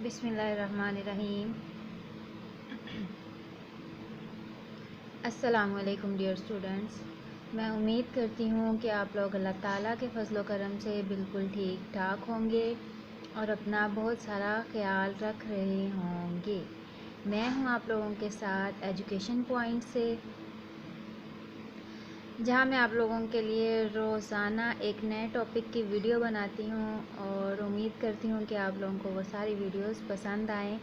بسم اللہ الرحمن الرحیم۔ السلام علیکم ڈیئر اسٹوڈنٹس، میں امید کرتی ہوں کہ آپ لوگ اللہ تعالیٰ کے فضل و کرم سے بالکل ٹھیک ٹھاک ہوں گے اور اپنا بہت سارا خیال رکھ رہے ہوں گے۔ میں ہوں آپ لوگوں کے ساتھ ایجوکیشن پوائنٹ سے، جہاں میں آپ لوگوں کے لیے روزانہ ایک نئے ٹاپک کی ویڈیو بناتی ہوں اور امید کرتی ہوں کہ آپ لوگوں کو وہ ساری ویڈیوز پسند آئیں،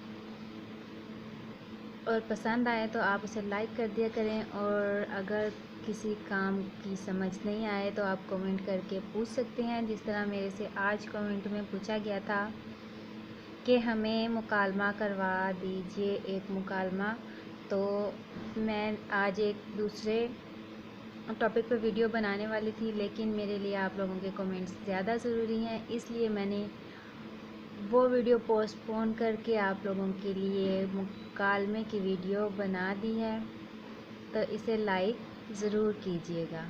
اور پسند آئے تو آپ اسے لائک کر دیا کریں، اور اگر کسی کام کی سمجھ نہیں آئے تو آپ کومنٹ کر کے پوچھ سکتے ہیں، جس طرح میرے سے آج کومنٹ میں پوچھا گیا تھا کہ ہمیں مکالمہ کروا دیجئے ایک مکالمہ۔ تو میں آج ایک دوسرے ٹاپک پہ ویڈیو بنانے والی تھی، لیکن میرے لیے آپ لوگوں کے کومنٹس زیادہ ضروری ہیں، اس لیے میں نے وہ ویڈیو پوسٹ پون کر کے آپ لوگوں کے لیے مکالمے کی ویڈیو بنا دی ہے، تو اسے لائک ضرور کیجیے گا۔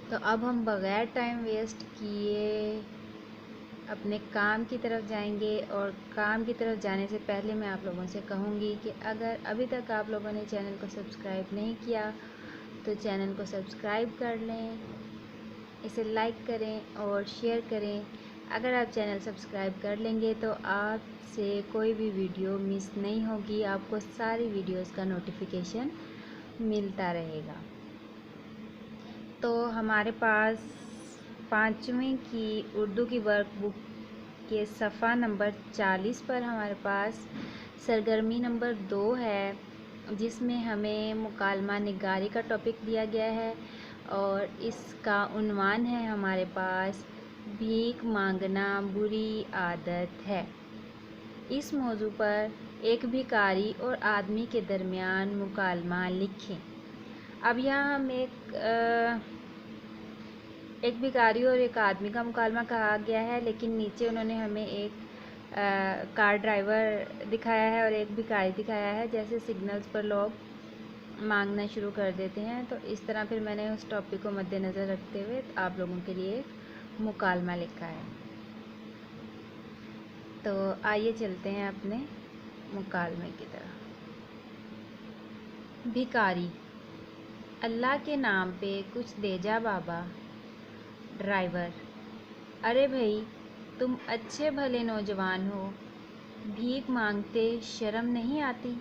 تو اب ہم بغیر ٹائم ویسٹ کیے اپنے کام کی طرف جائیں گے، اور کام کی طرف جانے سے پہلے میں آپ لوگوں سے کہوں گی کہ اگر ابھی تک آپ لوگوں نے چینل کو سبسکرائب نہیں کیا تو چینل کو سبسکرائب کر لیں، اسے لائک کریں اور شیئر کریں۔ اگر آپ چینل سبسکرائب کر لیں گے تو آپ سے کوئی بھی ویڈیو مس نہیں ہوگی، آپ کو ساری ویڈیوز کا نوٹیفیکیشن ملتا رہے گا۔ تو ہمارے پاس 5ویں کی اردو کی ورک بک کے صفحہ نمبر 40 پر ہمارے پاس سرگرمی نمبر 2 ہے، جس میں ہمیں مکالمہ نگاری کا ٹاپک دیا گیا ہے، اور اس کا عنوان ہے ہمارے پاس بھیک مانگنا بری عادت ہے۔ اس موضوع پر ایک بھکاری اور آدمی کے درمیان مکالمہ لکھیں۔ اب یہاں ہم ایک بھکاری اور ایک آدمی کا مکالمہ کہا گیا ہے، لیکن نیچے انہوں نے ہمیں ایک کار ڈرائیور دکھایا ہے اور ایک بھکاری دکھایا ہے، جیسے سگنلز پر لوگ مانگنا شروع کر دیتے ہیں۔ تو اس طرح پھر میں نے اس ٹاپک کو مد نظر رکھتے ہوئے آپ لوگوں کے لیے مکالمہ لکھا ہے۔ تو آئیے چلتے ہیں اپنے مکالمے کی طرف۔ بھکاری: اللہ کے نام پہ کچھ دے جا بابا۔ ڈرائیور: ارے بھائی، تم اچھے بھلے نوجوان ہو، بھیک مانگتے شرم نہیں آتی؟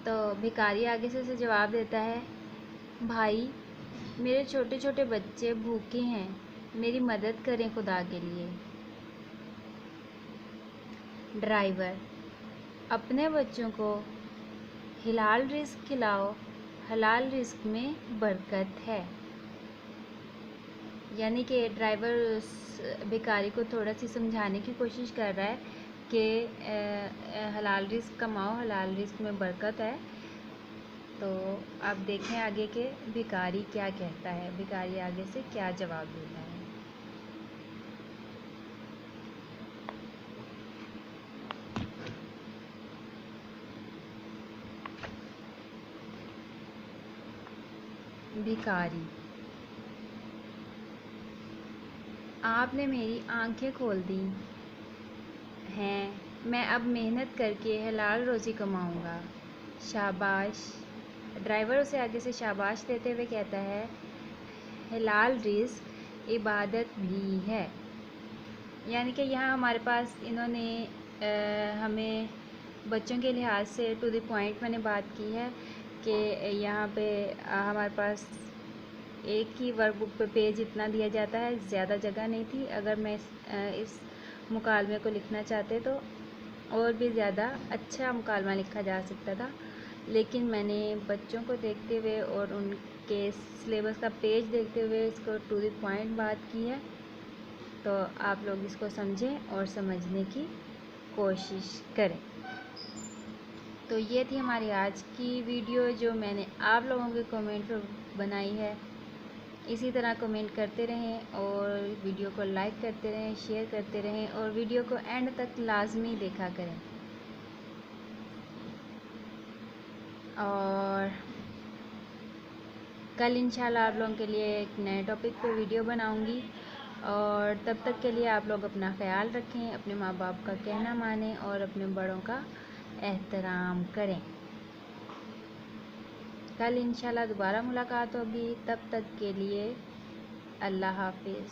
تو بھکاری آگے سے اسے جواب دیتا ہے، بھائی میرے چھوٹے چھوٹے بچے بھوکے ہیں، میری مدد کریں خدا کے لیے۔ ڈرائیور: اپنے بچوں کو حلال رزق کھلاؤ، حلال رزق میں برکت ہے۔ یعنی کہ ڈرائیور اس بھکاری کو تھوڑا سی سمجھانے کی کوشش کر رہا ہے کہ حلال رزق کماؤ، حلال رزق میں برکت ہے۔ تو آپ دیکھیں آگے کہ بھکاری کیا کہتا ہے، بھکاری آگے سے کیا جواب دیتا ہے۔ بھکاری: آپ نے میری آنکھیں کھول دی ہیں، میں اب محنت کر کے حلال روزی کماؤں گا۔ شاباش۔ ڈرائیور اسے آگے سے شاباش دیتے ہوئے کہتا ہے، حلال رزق عبادت بھی ہے۔ یعنی کہ یہاں ہمارے پاس انہوں نے ہمیں بچوں کے لحاظ سے ٹو دی پوائنٹ میں نے بات کی ہے کہ یہاں پہ ہمارے پاس ایک ہی ورک بک پہ پیج اتنا دیا جاتا ہے، زیادہ جگہ نہیں تھی۔ اگر میں اس مکالمے کو لکھنا چاہتے تو اور بھی زیادہ اچھا مکالمہ لکھا جا سکتا تھا، لیکن میں نے بچوں کو دیکھتے ہوئے اور ان کے سلیبس کا پیج دیکھتے ہوئے اس کو ٹو دی پوائنٹ بات کی ہے۔ تو آپ لوگ اس کو سمجھیں اور سمجھنے کی کوشش کریں۔ تو یہ تھی ہماری آج کی ویڈیو جو میں نے آپ لوگوں کے کومنٹ پر بنائی ہے۔ اسی طرح کومنٹ کرتے رہیں اور ویڈیو کو لائک کرتے رہیں، شیئر کرتے رہیں، اور ویڈیو کو اینڈ تک لازمی دیکھا کریں۔ اور کل انشاءاللہ آپ لوگوں کے لیے ایک نئے ٹاپک پہ ویڈیو بناؤں گی، اور تب تک کے لیے آپ لوگ اپنا خیال رکھیں، اپنے ماں باپ کا کہنا مانیں اور اپنے بڑوں کا احترام کریں۔ کل انشاءاللہ دوبارہ ملاقات ہوگی، تب تک کے لیے اللہ حافظ۔